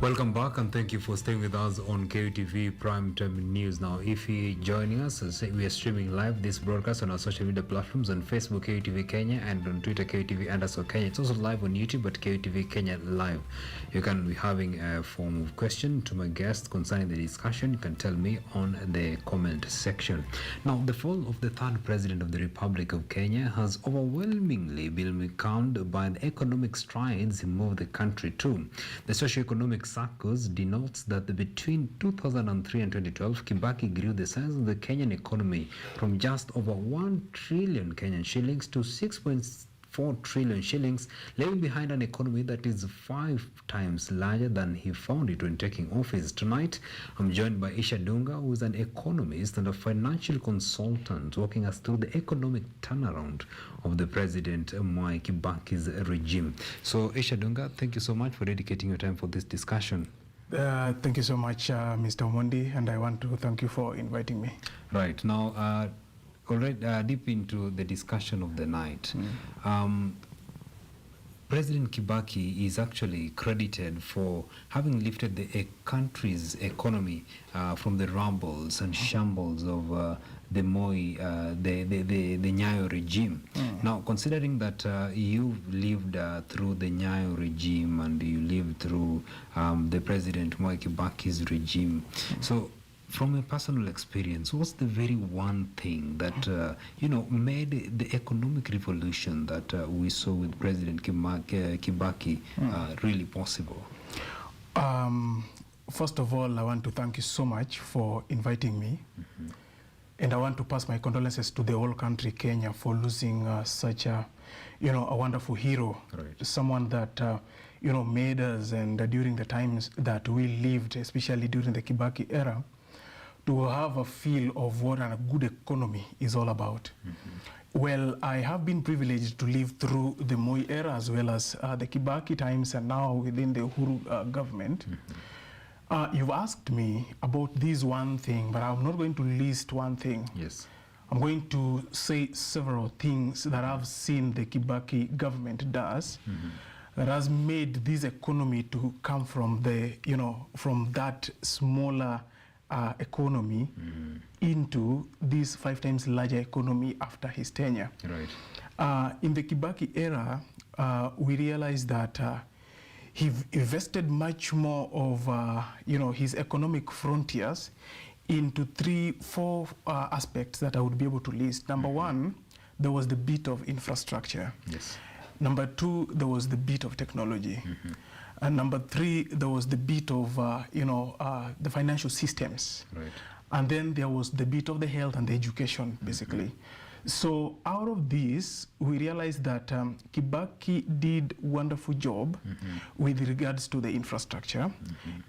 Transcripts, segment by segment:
Welcome back and thank you for staying with us on KTV Primetime News. Now, if you're joining us, we are streaming live this broadcast on our social media platforms on Facebook, KTV Kenya, and on Twitter, KTV_Kenya. It's also live on YouTube at KTV Kenya Live. You can be having a form of question to my guest concerning the discussion. You can tell me on the comment section. Now, the fall of the third president of the Republic of Kenya has overwhelmingly been welcomed by the economic strides he moved the country to. The socio-economic circles denotes that between 2003 and 2012, Kibaki grew the size of the Kenyan economy from just over 1 trillion Kenyan shillings to 6.4 trillion shillings, leaving behind an economy that is 5 times larger than he found it when taking office. Tonight, I'm joined by Isha Dunga, who is an economist and a financial consultant, walking us through the economic turnaround of the President Mwai Kibaki's regime. So, Isha Dunga, thank you so much for dedicating your time for this discussion. Thank you so much, Mr. Omondi, and I want to thank you for inviting me. Right. Now, already deep into the discussion of the night, President Kibaki is actually credited for having lifted the country's economy from the rumbles and shambles of the Moi, the Nyayo regime. Now, considering that you've lived through the Nyayo regime and you lived through the President Mwai Kibaki's regime, so from a personal experience, what's the very one thing that made the economic revolution that we saw with President Kibaki really possible? First of all, I want to thank you so much for inviting me. And I want to pass my condolences to the whole country, Kenya, for losing such a wonderful hero, someone that made us, and during the times that we lived, especially during the Kibaki era, to have a feel of what a good economy is all about. Well, I have been privileged to live through the Moi era as well as the Kibaki times, and now within the Uhuru government. You've asked me about this one thing, but I'm not going to list one thing. Yes. I'm going to say several things that I've seen the Kibaki government does that has made this economy to come from the, from that smaller economy into this 5 times larger economy after his tenure. Right. In the Kibaki era, we realized that he invested much more of his economic frontiers into 3-4 aspects that I would be able to list. Number one, there was the bit of infrastructure. Yes. Number 2, there was the bit of technology. And number 3, there was the bit of the financial systems. Right. And then there was the bit of the health and the education, basically. So out of this, we realized that Kibaki did a wonderful job with regards to the infrastructure.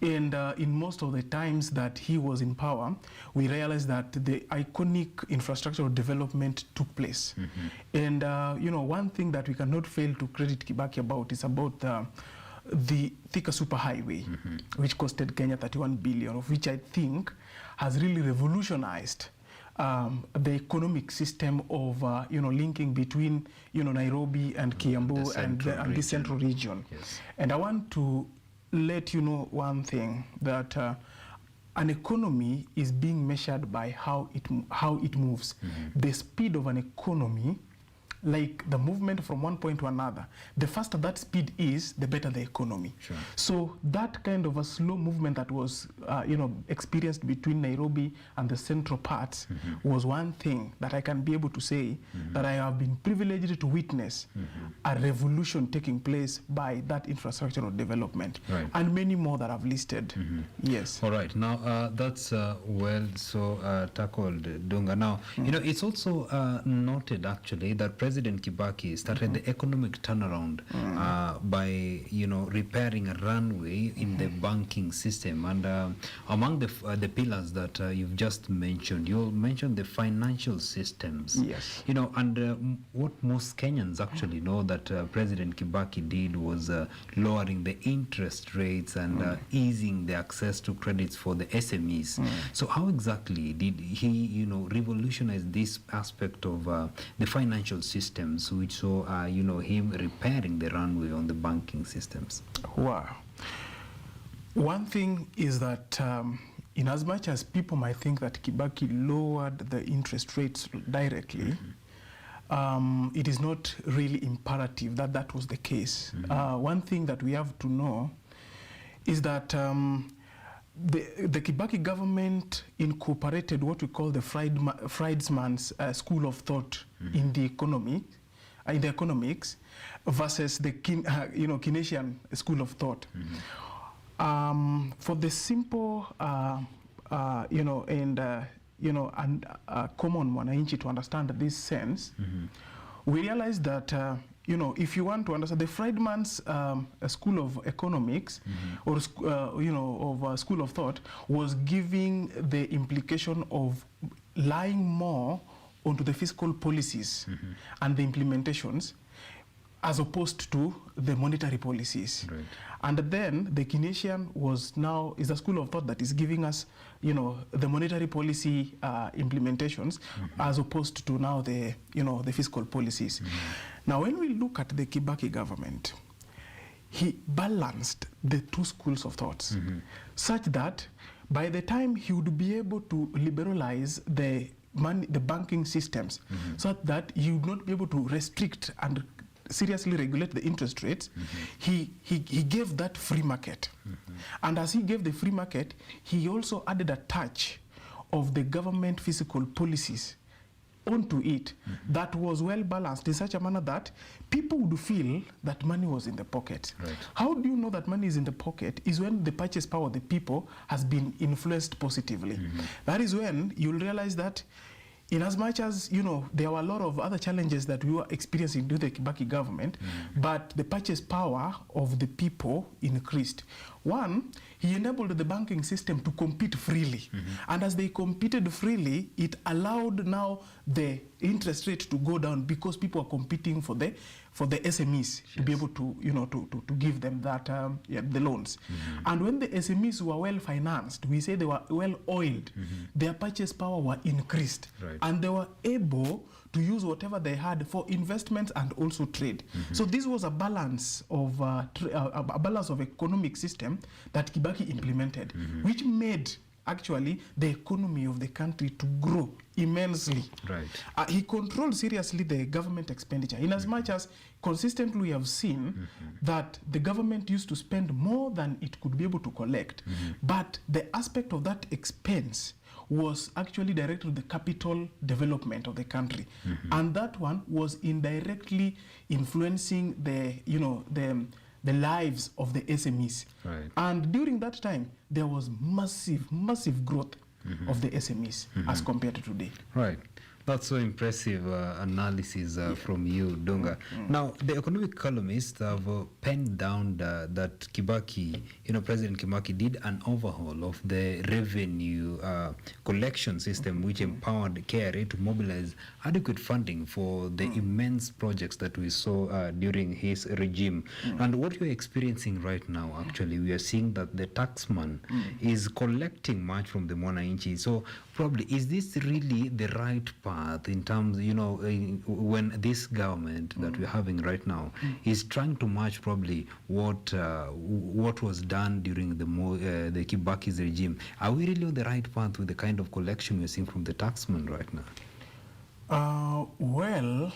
And in most of the times that he was in power, we realized that the iconic infrastructural development took place. And one thing that we cannot fail to credit Kibaki about is about the Thika superhighway, which costed Kenya 31 billion, of which I think has really revolutionized the economic system of linking between Nairobi and Kiambu and the central region. Yes. And I want to let you know one thing, that an economy is being measured by how it moves. The speed of an economy, like the movement from one point to another, the faster that speed is, the better the economy. Sure. So that kind of a slow movement that was experienced between Nairobi and the central parts was one thing that I can be able to say that I have been privileged to witness a revolution taking place by that infrastructural development. Right. And many more that I've listed. Yes. All right. Now, that's well tackled, Dunga. Now, it's also noted actually that President Kibaki started the economic turnaround by, repairing a runway in the banking system. And among the pillars that you've just mentioned, you mentioned the financial systems. Yes. And what most Kenyans actually know that President Kibaki did was lowering the interest rates and easing the access to credits for the SMEs. So how exactly did he, revolutionize this aspect of the financial systems, which saw, him repairing the runway on the banking systems? Wow. One thing is that in as much as people might think that Kibaki lowered the interest rates directly, it is not really imperative that that was the case. One thing that we have to know is that the Kibaki government incorporated what we call the Friedman's school of thought in the economy, in the economics, versus the Keynesian school of thought. For the simple, and common mwananchi to understand this sense, we realize that if you want to understand the Friedman's school of economics or school of thought was giving the implication of lying more onto the fiscal policies and the implementations as opposed to the monetary policies. Right. And then the Keynesian is a school of thought that is giving us, the monetary policy implementations as opposed to now the fiscal policies. Now, when we look at the Kibaki government, he balanced the two schools of thoughts such that by the time he would be able to liberalize the banking systems so that you would not be able to restrict and seriously regulate the interest rates, he gave that free market. And as he gave the free market, he also added a touch of the government fiscal policies onto it that was well balanced in such a manner that people would feel that money was in the pocket. Right. How do you know that money is in the pocket? Is when the purchase power of the people has been influenced positively. That is when you'll realize that in as much as, there were a lot of other challenges that we were experiencing due to the Kibaki government, but the purchase power of the people increased. One, he enabled the banking system to compete freely. And as they competed freely, it allowed now the interest rate to go down because people are competing for the SMEs to be able to, to give them that, the loans. And when the SMEs were well financed, we say they were well oiled, their purchase power were increased. Right. And they were able to use whatever they had for investments and also trade. So this was a balance of economic system that Kibaki implemented, which made actually the economy of the country to grow immensely. Right. He controlled seriously the government expenditure, in as much as consistently we have seen that the government used to spend more than it could be able to collect, but the aspect of that expense was actually directed to the capital development of the country. And that one was indirectly influencing the lives of the SMEs. Right. And during that time, there was massive growth of the SMEs as compared to today. Right. That's so impressive analysis from you, Dunga. Now, the economic columnists have penned down that Kibaki, President Kibaki did an overhaul of the revenue collection system, which empowered KRA to mobilize adequate funding for the immense projects that we saw during his regime. And what we're experiencing right now, actually, we are seeing that the taxman is collecting much from the mwananchi. So probably, is this really the right path in terms, when this government that we're having right now is trying to match probably what was done during the Kibaki's regime? Are we really on the right path with the kind of collection we're seeing from the taxman right now? Well,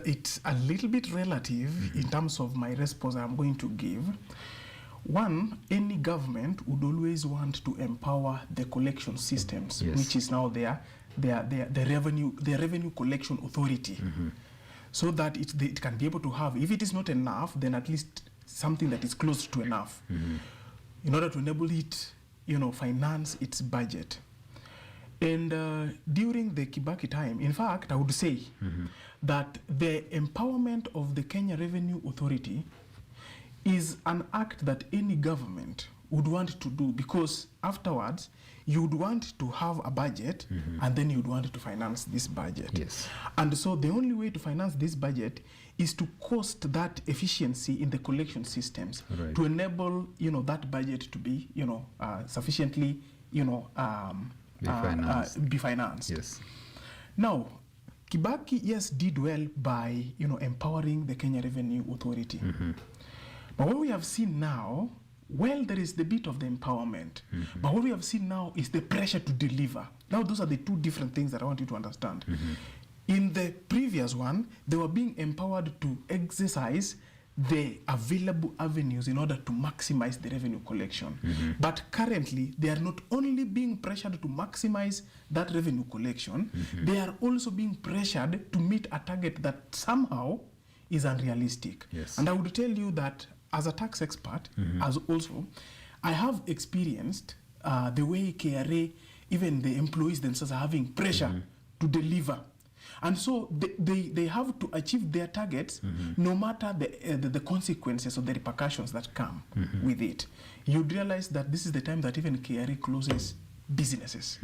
it's a little bit relative in terms of my response I'm going to give. One, any government would always want to empower the collection systems, which is now the revenue collection authority, so that it can be able to have, if it is not enough, then at least something that is close to enough, in order to enable it, finance its budget. And during the Kibaki time, in fact, I would say that the empowerment of the Kenya Revenue Authority is an act that any government would want to do, because afterwards you would want to have a budget and then you'd want to finance this budget. Yes. And so the only way to finance this budget is to cost that efficiency in the collection systems to enable that budget to be sufficiently be financed. Yes. Now, Kibaki, yes, did well by empowering the Kenya Revenue Authority. But what we have seen now, well, there is the bit of the empowerment. But what we have seen now is the pressure to deliver. Now, those are the two different things that I want you to understand. In the previous one, they were being empowered to exercise the available avenues in order to maximize the revenue collection. But currently, they are not only being pressured to maximize that revenue collection, they are also being pressured to meet a target that somehow is unrealistic. Yes. And I would tell you that as a tax expert, as also, I have experienced the way KRA, even the employees themselves are having pressure to deliver. And so they have to achieve their targets no matter the consequences or the repercussions that come with it. You'd realize that this is the time that even KRA closes businesses.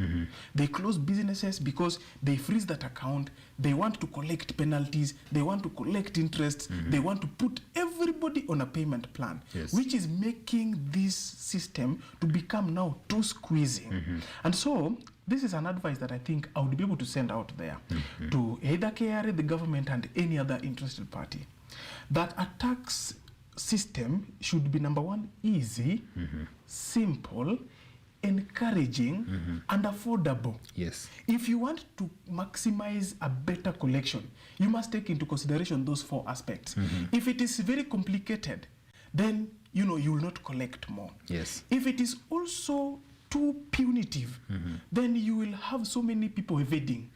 They close businesses because they freeze that account. They want to collect penalties. They want to collect interests. They want to put everybody on a payment plan, which is making this system to become now too squeezing. And so this is an advice that I think I would be able to send out there to either KRA, the government, and any other interested party, that a tax system should be, number one, easy, simple, encouraging, and affordable. Yes. If you want to maximize a better collection, you must take into consideration those four aspects. If it is very complicated, then you will not collect more. Yes. If it is also too punitive, then you will have so many people evading.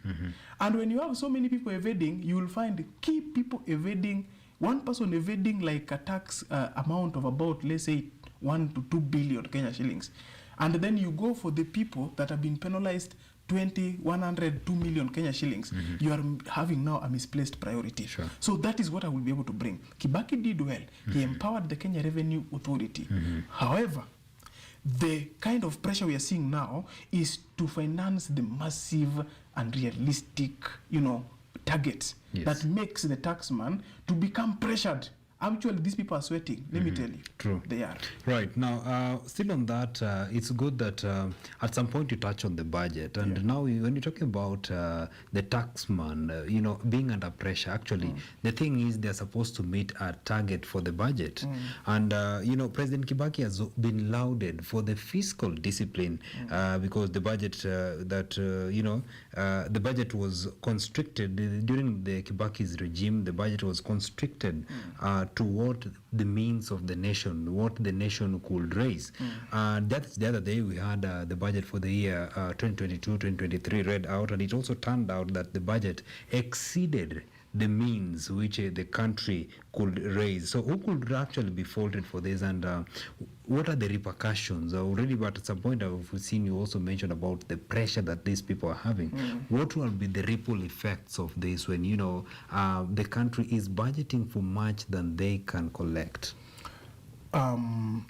And when you have so many people evading, you will find key people evading, one person evading like a tax amount of about, let's say, 1 to 2 billion Kenya shillings. And then you go for the people that have been penalized 20, 100, 2 million Kenya shillings. You are having now a misplaced priority. Sure. So that is what I will be able to bring. Kibaki did well. He empowered the Kenya Revenue Authority. However, the kind of pressure we are seeing now is to finance the massive and realistic, targets that makes the taxman to become pressured. Actually, these people are sweating. Let me tell you. True. They are. Right. Now, still on that, it's good that at some point you touch on the budget. And now when you're talking about the taxman, being under pressure, actually, the thing is they're supposed to meet a target for the budget. And, President Kibaki has been lauded for the fiscal discipline because the budget the budget was constricted during the Kibaki's regime. The budget was constricted to what the means of the nation, what the nation could raise. That's the other day we had the budget for the year 2022-2023 read out, and it also turned out that the budget exceeded the means which the country could raise. So who could actually be faulted for this, and what are the repercussions? Already, but at some point I've seen you also mention about the pressure that these people are having. What will be the ripple effects of this when, the country is budgeting for much than they can collect? One,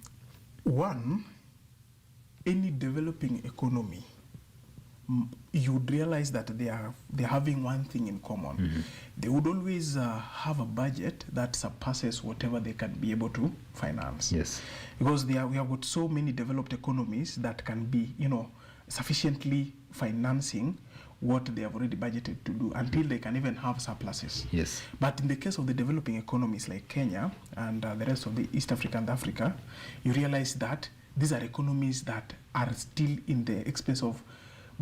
any developing economy, you would realize that they're having one thing in common. They would always have a budget that surpasses whatever they can be able to finance. Yes. Because we have got so many developed economies that can be, sufficiently financing what they have already budgeted to do until they can even have surpluses. Yes. But in the case of the developing economies like Kenya and the rest of the East Africa and Africa, you realize that these are economies that are still in the expense of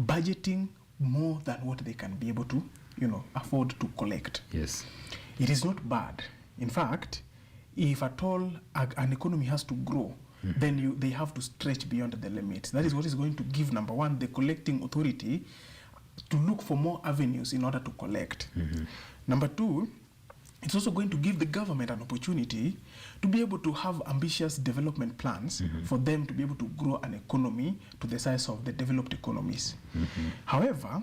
budgeting more than what they can be able to, afford to collect. Yes. It is not bad. In fact, if at all an economy has to grow, then they have to stretch beyond the limits. That is what is going to give, number one, the collecting authority to look for more avenues in order to collect. Number two, it's also going to give the government an opportunity to be able to have ambitious development plans for them to be able to grow an economy to the size of the developed economies. However,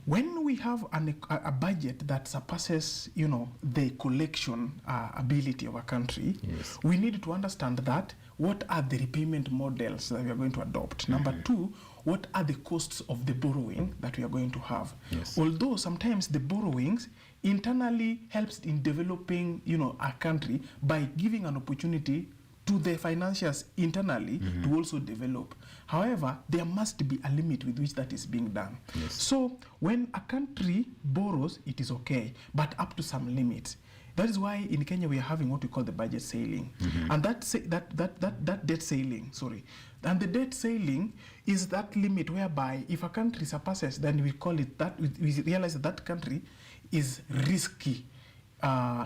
when we have a budget that surpasses, the collection ability of a country, we need to understand that what are the repayment models that we are going to adopt. Number two, what are the costs of the borrowing that we are going to have? Although sometimes the borrowings internally helps in developing, a country by giving an opportunity to the financiers internally to also develop. However, there must be a limit with which that is being done. So when a country borrows, it is okay, but up to some limits. That is why in Kenya we are having what we call the budget ceiling. And that debt ceiling, and the debt ceiling is that limit whereby if a country surpasses, then we call it that, we realize that that country is risky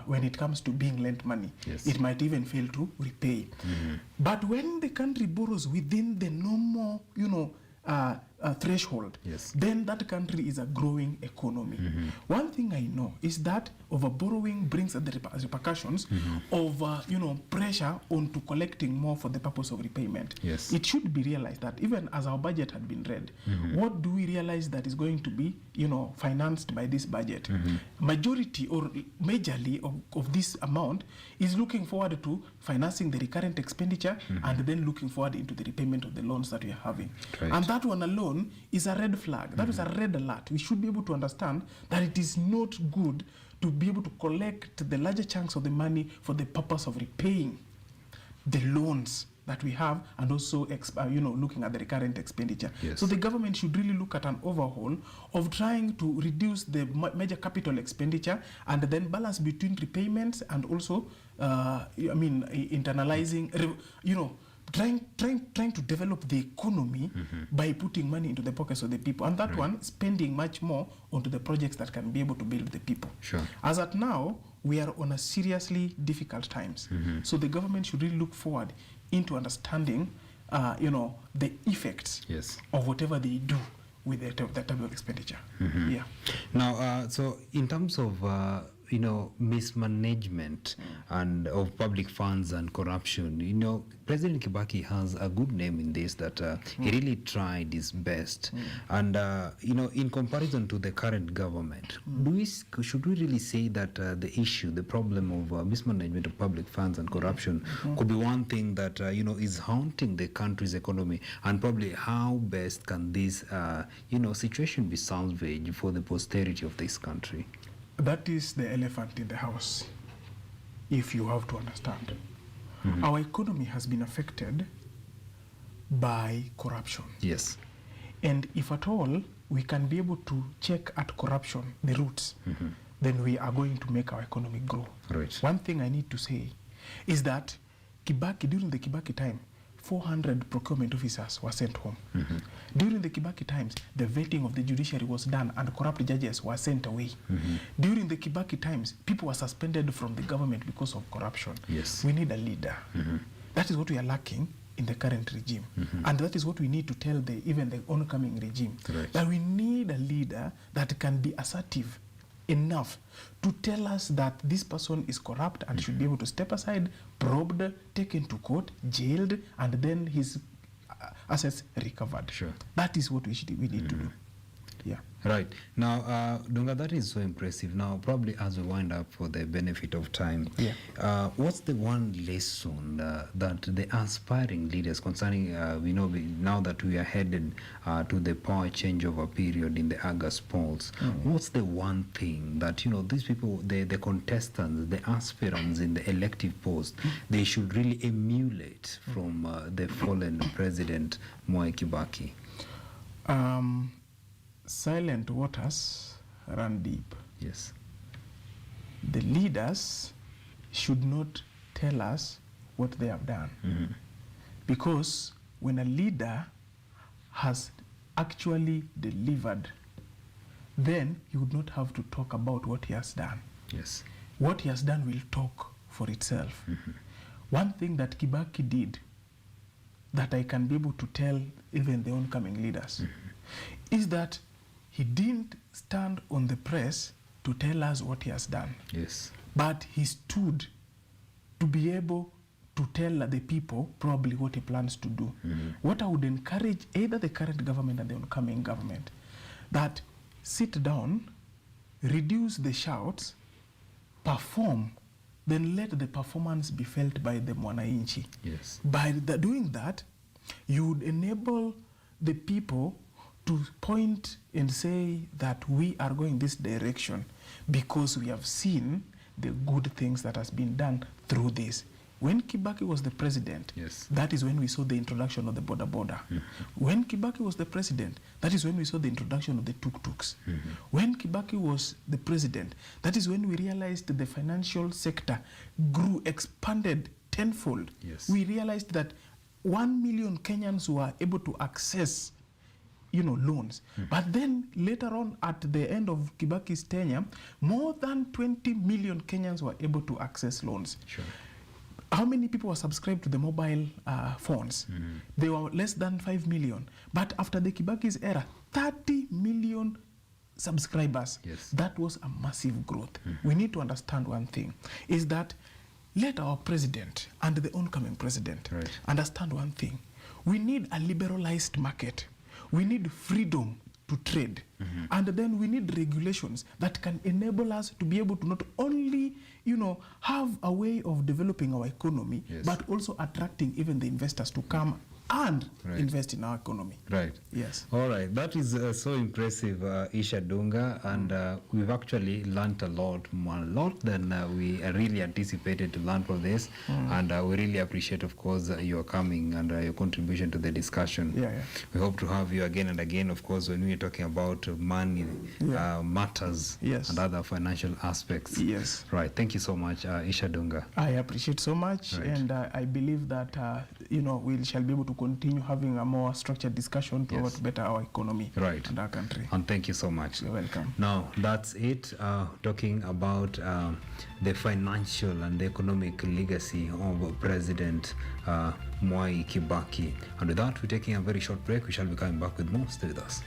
when it comes to being lent money. Yes. It might even fail to repay. But when the country borrows within the normal, threshold, yes, then that country is a growing economy. One thing I know is that over borrowing brings the repercussions of pressure onto collecting more for the purpose of repayment. Yes. It should be realized that even as our budget had been read, what do we realize that is going to be financed by this budget? Majority or majorly of this amount is looking forward to financing the recurrent expenditure and then looking forward into the repayment of the loans that we are having. Right. And that one alone is a red flag. That is a red alert. We should be able to understand that it is not good to be able to collect the larger chunks of the money for the purpose of repaying the loans that we have, and also looking at the recurrent expenditure. Yes. So the government should really look at an overhaul of trying to reduce the major capital expenditure and then balance between repayments and also internalizing, trying to develop the economy by putting money into the pockets of the people, and that one spending much more onto the projects that can be able to build the people. Sure. As at now, we are on a seriously difficult times. So the government should really look forward into understanding, the effects of whatever they do with that type of expenditure. Yeah. Now, so in terms of mismanagement and of public funds and corruption, President Kibaki has a good name in this, that he really tried his best. And in comparison to the current government, should we really say that the problem of mismanagement of public funds and corruption could be one thing that is haunting the country's economy, and probably how best can this situation be salvaged for the posterity of this country? That is the elephant in the house, if you have to understand. Our economy has been affected by corruption. Yes. And if at all we can be able to check at corruption, the roots, then we are going to make our economy grow. Right. One thing I need to say is that during the Kibaki time, 400 procurement officers were sent home. During the Kibaki times, the vetting of the judiciary was done and corrupt judges were sent away. During the Kibaki times, people were suspended from the government because of corruption. Yes. We need a leader. That is what we are lacking in the current regime. And that is what we need to tell even the oncoming regime. Right. That we need a leader that can be assertive enough to tell us that this person is corrupt and should be able to step aside, probed, taken to court, jailed, and then his assets recovered. Sure. That is what we need to do. Yeah. Right. Now, Dunga, that is so impressive. Now, probably as we wind up for the benefit of time, what's the one lesson that the aspiring leaders concerning, now that we are headed to the power changeover period in the August polls, what's the one thing that, these people, the contestants, the aspirants in the elective post, they should really emulate from the fallen President Mwai Kibaki? Silent waters run deep. Yes. The leaders should not tell us what they have done. Because when a leader has actually delivered, then he would not have to talk about what he has done. Yes. What he has done will talk for itself. One thing that Kibaki did that I can be able to tell even the oncoming leaders is that he didn't stand on the press to tell us what he has done. Yes. But he stood to be able to tell the people probably what he plans to do. What I would encourage either the current government and the oncoming government, that sit down, reduce the shouts, perform, then let the performance be felt by the mwananchi. Yes. By doing that, you would enable the people to point and say that we are going this direction because we have seen the good things that has been done through this. when Kibaki was the president, Yes. that is when we saw the introduction of the border. When Kibaki was the president, that is when we saw the introduction of the tuk-tuks. When Kibaki was the president, that is when we realized that the financial sector grew, expanded tenfold. Yes. We realized that 1 million Kenyans were able to access loans. But then later on, at the end of Kibaki's tenure, more than 20 million Kenyans were able to access loans. Sure. How many people were subscribed to the mobile phones? They were less than 5 million. But after the Kibaki's era, 30 million subscribers. Yes. That was a massive growth. We need to understand one thing, is that let our president and the oncoming president understand one thing. We need a liberalized market. We need freedom to trade. And then we need regulations that can enable us to be able to not only, have a way of developing our economy, but also attracting even the investors to come and invest in our economy. Right. Yes. All right. That is so impressive, Isha Dunga, and we've actually learned a lot than we really anticipated to learn from this, and we really appreciate, of course, your coming and your contribution to the discussion. We hope to have you again and again, of course, when we're talking about money matters and other financial aspects. Yes. Right. Thank you so much, Isha Dunga. I appreciate so much, and I believe that we shall be able to continue having a more structured discussion to better our economy and our country. And thank you so much. You're welcome. Now, that's it, talking about the financial and the economic legacy of President Mwai Kibaki. And with that, we're taking a very short break. We shall be coming back with more. Stay with us.